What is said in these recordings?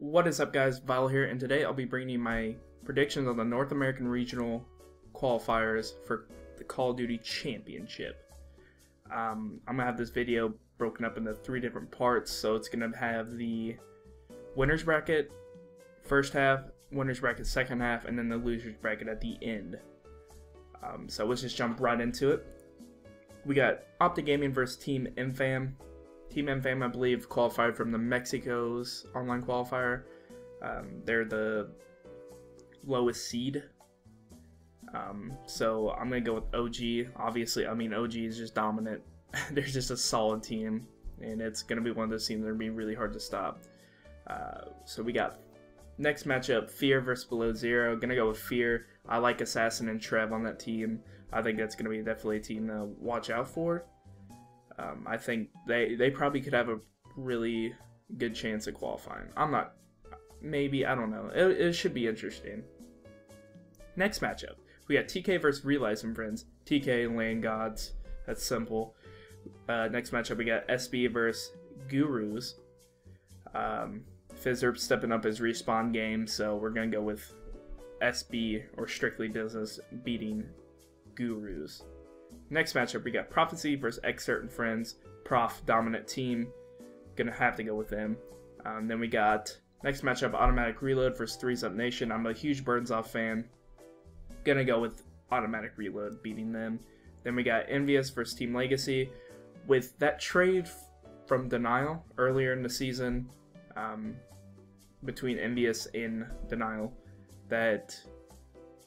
What is up, guys? Vile here, and today I'll be bringing you my predictions on the North American Regional qualifiers for the Call of Duty Championship. I'm going to have this video broken up into 3 different parts, so it's going to have the winner's bracket first half, winner's bracket second half, and then the loser's bracket at the end. So let's just jump right into it. We got Optic Gaming versus Team MFAM. Team MFAM, I believe, qualified from the Mexico's online qualifier. They're the lowest seed. So I'm going to go with OG. Obviously, I mean, OG is just dominant. They're just a solid team, and it's going to be one of those teams that are going to be really hard to stop. So we got next matchup, Fear versus Below Zero. Going to go with Fear. I like Assassin and Trev on that team. I think that's going to be definitely a team to watch out for. I think they probably could have a really good chance at qualifying. Maybe, I don't know. It should be interesting. Next matchup, we got TK versus Realize and Friends. TK, Land Gods. That's simple. Next matchup, we got SB versus Gurus. Fizzerp stepping up his respawn game, so we're going to go with SB, or Strictly Business, beating Gurus. Next matchup, we got Prophecy versus Xert and Friends. Prof, dominant team. Gonna have to go with them. Then we got next matchup, Automatic Reload versus Threes Up Nation. I'm a huge Birds Off fan. Gonna go with Automatic Reload beating them. Then we got Envious versus Team Legacy. With that trade from Denial earlier in the season, between Envious and Denial, that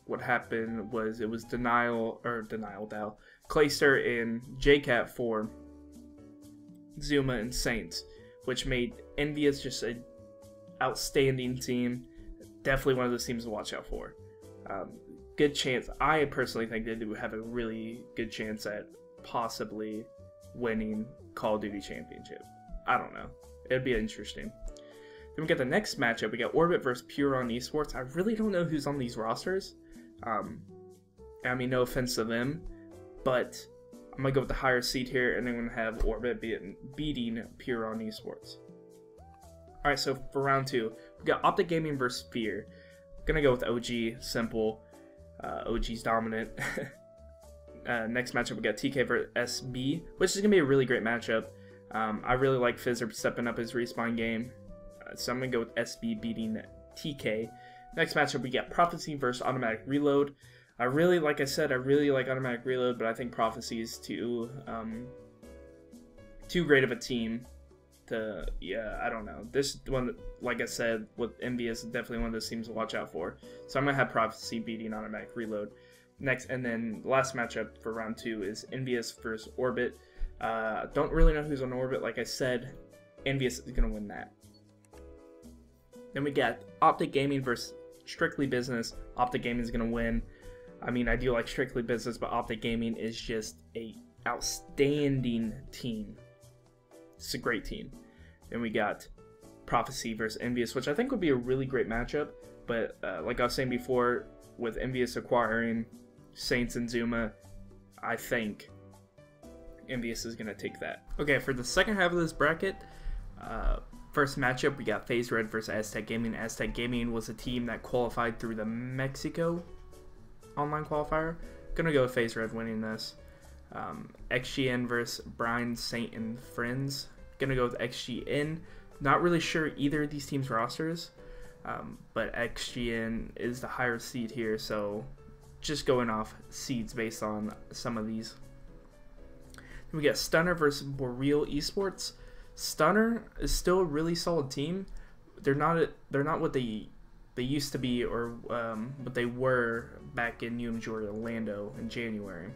what happened was it was Denial Dow, Clayster and JCat for Zuma and Saints, which made Envious just an outstanding team. Definitely one of those teams to watch out for. Good chance. I personally think they do have a really good chance at possibly winning Call of Duty Championship. I don't know. It'd be interesting. Then we got the next matchup. We got Orbit versus Pure on Esports. I really don't know who's on these rosters. I mean, no offense to them, but I'm going to go with the higher seed here, and I'm going to have Orbit beating Pure on Esports. Alright, so for round 2, we got Optic Gaming versus Fear. Going to go with OG, simple. OG's dominant. Next matchup, we got TK versus SB, which is going to be a really great matchup. I really like Fizzer stepping up his respawn game, so I'm going to go with SB beating TK. Next matchup, we got Prophecy versus Automatic Reload. Like I said, I really like Automatic Reload, but I think Prophecy is too great of a team to, I don't know. This one, like I said, with Envious is definitely one of those teams to watch out for. So I'm going to have Prophecy beating Automatic Reload. Next, and then the last matchup for round 2 is Envious versus Orbit. Don't really know who's on Orbit. Like I said, Envious is going to win that. Then we got Optic Gaming versus Strictly Business. Optic Gaming is going to win. I mean, I do like Strictly Business, but Optic Gaming is just a outstanding team. It's a great team. Then we got Prophecy versus Envious, which I think would be a really great matchup. But like I was saying before, with Envious acquiring Saints and Zuma, I think Envious is going to take that. Okay, for the second half of this bracket, first matchup, we got FaZe Red versus Aztec Gaming. Aztec Gaming was a team that qualified through the Mexico online qualifier. Gonna go with FaZe Red winning this. XGN versus Brian, Saint, and Friends. Gonna go with XGN. Not really sure either of these teams' rosters, but XGN is the higher seed here, so just going off seeds based on some of these. Then we got Stunner versus Boreal Esports. Stunner is still a really solid team. They're not what they used to be, or what they were back in UMG Orlando in January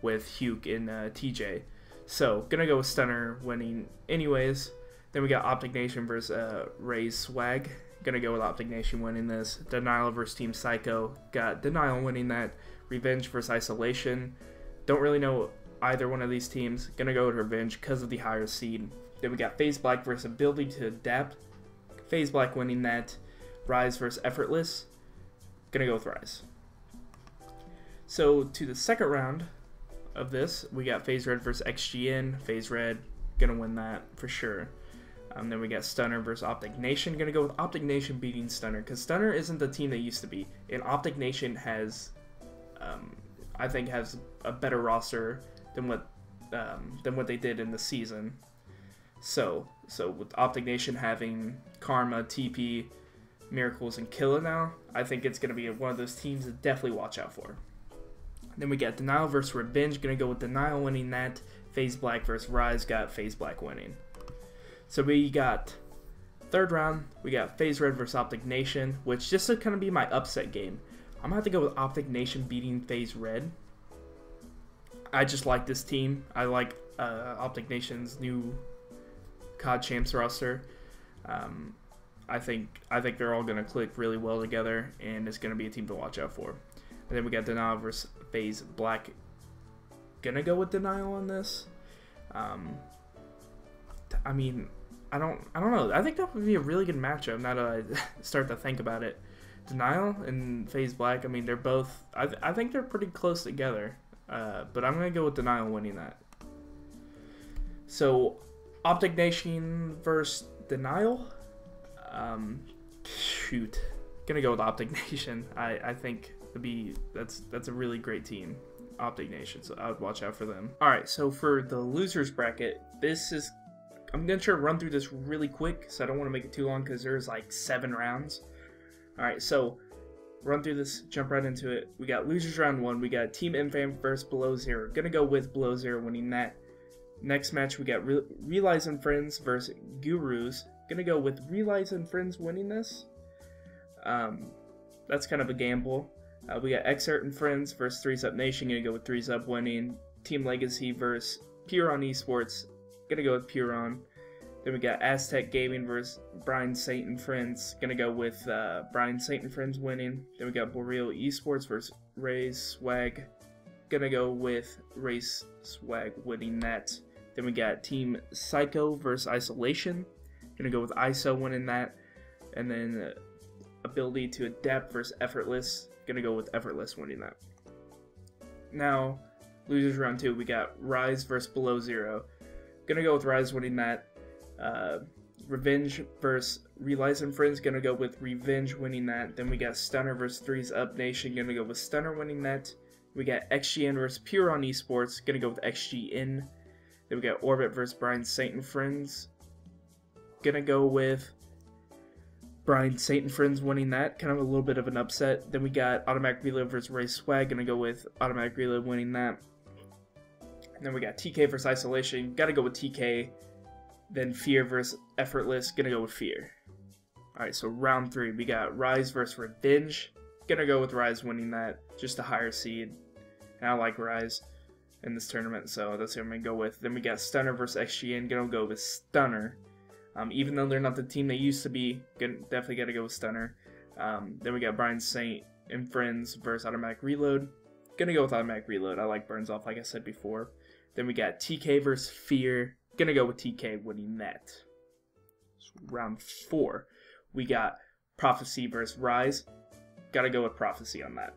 with Hugh and TJ. So gonna go with Stunner winning anyways. Then we got Optic Nation versus Ray's Swag. Gonna go with Optic Nation winning this. Denial versus Team Psycho. Got Denial winning that. Revenge versus Isolation. Don't really know either one of these teams. Gonna go with Revenge because of the higher seed. Then we got FaZe Black versus Ability to Adapt. FaZe Black winning that. Rise versus Effortless. Gonna go with Rise. So to the second round of this, we got FaZe Red versus XGN. FaZe Red gonna win that for sure. Then we got Stunner versus Optic Nation. Gonna go with Optic Nation beating Stunner, because Stunner isn't the team they used to be, and Optic Nation has, I think, has a better roster than what they did in the season. So with Optic Nation having Karma, TP, Miracles, and Killa now, I think it's gonna be one of those teams to definitely watch out for. Then we got Denial versus Revenge. Gonna go with Denial winning that. FaZe Black versus Rise. Got FaZe Black winning. So we got third round. We got FaZe Red versus Optic Nation, which just to kind of be my upset game. I'm gonna have to go with Optic Nation beating FaZe Red. I just like this team. I like Optic Nation's new COD Champs roster. I think they're all gonna click really well together, and it's gonna be a team to watch out for. And then we got Denial versus FaZe Black. Gonna go with Denial on this. I mean, I don't know. I think that would be a really good matchup now that I start to think about it. Denial and FaZe Black, I mean, they're both, I think they're pretty close together. But I'm gonna go with Denial winning that. So, Optic Nation versus Denial. Shoot. Gonna go with Optic Nation. I think that's a really great team, Optic Nation, so I would watch out for them. Alright, so for the losers bracket, I'm gonna try to run through this really quick, so I don't want to make it too long because there's like 7 rounds. Alright, so run through this, jump right into it. We got losers round 1, we got Team Infam versus Below Zero. Gonna go with Below Zero winning that. Next match, we got Realize and Friends versus Gurus. Gonna go with Realize and Friends winning this. That's kind of a gamble. We got Xert and Friends versus 3 Up Nation. Gonna go with 3 Up winning. Team Legacy versus Puron Esports. Gonna go with Puron. Then we got Aztec Gaming versus Brian Saint and Friends. Gonna go with Brian Saint and Friends winning. Then we got Boreal Esports versus Ray's Swag. Gonna go with Ray's Swag winning that. Then we got Team Psycho versus Isolation. Gonna go with ISO winning that. And then Ability to Adapt versus Effortless. Gonna go with Effortless winning that. Now, losers round 2, we got Rise versus Below Zero. Gonna go with Rise winning that. Revenge versus Realize and Friends. Gonna go with Revenge winning that. Then we got Stunner versus 3 Up Nation. Gonna go with Stunner winning that. We got XGN versus Puron Esports. Gonna go with XGN. Then we got Orbit versus Brian Saint and Friends. Gonna go with Brian Saint and Friends winning that. Kind of a little bit of an upset. Then we got Automatic Reload versus Ray Swag. Gonna go with Automatic Reload winning that. And then we got TK versus Isolation. Gotta go with TK. Then Fear versus Effortless. Gonna go with Fear. Alright, so round 3. We got Rise versus Revenge. Gonna go with Rise winning that. Just a higher seed. And I like Rise in this tournament, so that's what I'm gonna go with. Then we got Stunner versus XGN. Gonna go with Stunner. Even though they're not the team they used to be, definitely got to go with Stunner. Then we got Brian Saint and Friends versus Automatic Reload. Gonna go with Automatic Reload. I like Burns Off, like I said before. Then we got TK versus Fear. Gonna go with TK winning that. So round 4, we got Prophecy versus Rise. Gotta go with Prophecy on that.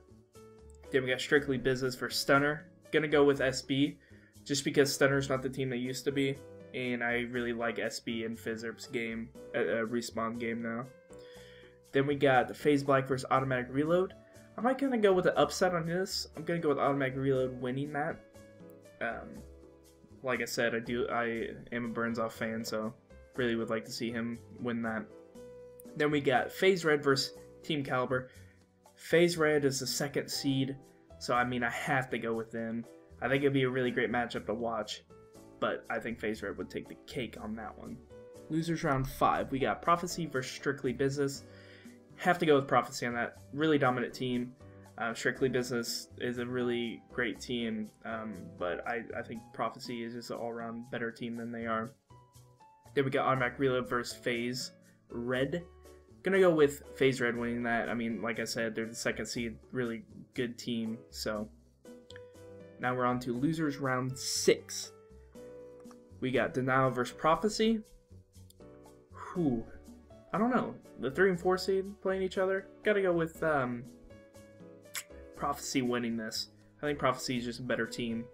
Then we got Strictly Business versus Stunner. Gonna go with SB, just because Stunner's not the team they used to be. And I really like SB and Fizzerp's game, Respawn game now. Then we got the FaZe Black versus Automatic Reload. I might kind of go with the upset on this. I'm going to go with Automatic Reload winning that. Like I said, I am a Burns Off fan, so really would like to see him win that. Then we got FaZe Red versus Team Caliber. FaZe Red is the 2nd seed, so I mean I have to go with them. I think it'd be a really great matchup to watch. But I think FaZe Red would take the cake on that one. Losers round 5. We got Prophecy versus Strictly Business. Have to go with Prophecy on that. Really dominant team. Strictly Business is a really great team. But I think Prophecy is just an all-around better team than they are. Then we got Automatic Reload versus FaZe Red. Gonna go with FaZe Red winning that. I mean, like I said, they're the 2nd seed. Really good team. So now we're on to losers round 6. We got Denial versus Prophecy. Whew. I don't know. The 3 and 4 seed playing each other. Gotta go with Prophecy winning this. I think Prophecy is just a better team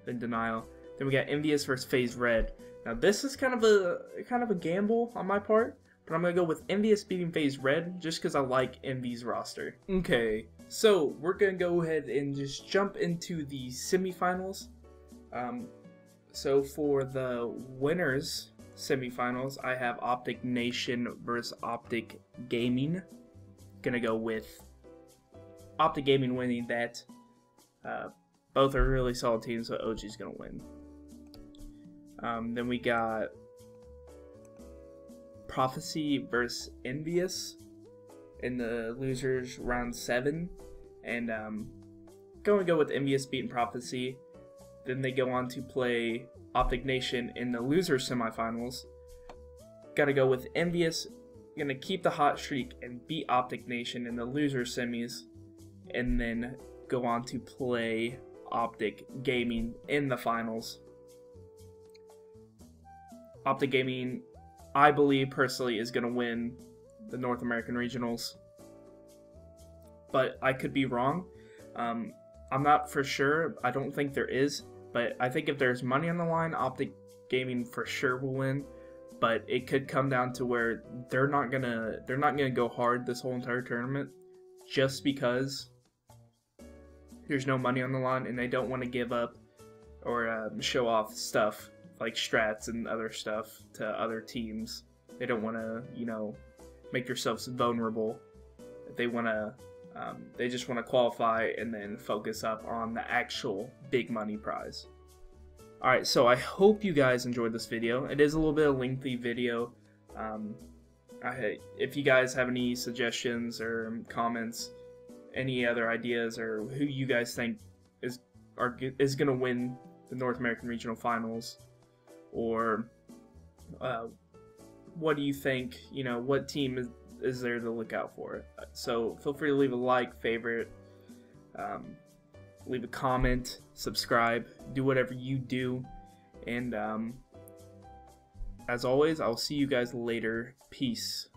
than Denial. Then we got Envious versus FaZe Red. Now this is kind of a gamble on my part, but I'm gonna go with Envious beating FaZe Red just because I like Envy's roster. Okay, so we're gonna go ahead and just jump into the semifinals. So for the winners semifinals, I have Optic Nation versus Optic Gaming. Gonna go with Optic Gaming winning that. Both are really solid teams, so OG's gonna win. Then we got Prophecy versus Envious in the losers round 7, and going to go with Envious beating Prophecy. Then they go on to play Optic Nation in the loser semifinals. Gotta go with Envious, gonna keep the hot streak and beat Optic Nation in the loser semis, and then go on to play Optic Gaming in the finals. Optic Gaming, I believe personally, is gonna win the North American Regionals, but I could be wrong. I'm not for sure. I don't think there is. But I think if there's money on the line, Optic Gaming for sure will win. But it could come down to where they're not gonna go hard this whole entire tournament, just because there's no money on the line and they don't want to give up or show off stuff like strats and other stuff to other teams. They don't want to, make yourselves vulnerable. They want to. They just want to qualify and then focus up on the actual big money prize. Alright, so I hope you guys enjoyed this video. It is a little bit of a lengthy video. If you guys have any suggestions or comments, any other ideas, or who you guys think is going to win the North American Regional Finals, or what do you think, what team is there to look out for. So feel free to leave a like, favorite, leave a comment, subscribe, do whatever you do, and as always, I'll see you guys later. Peace.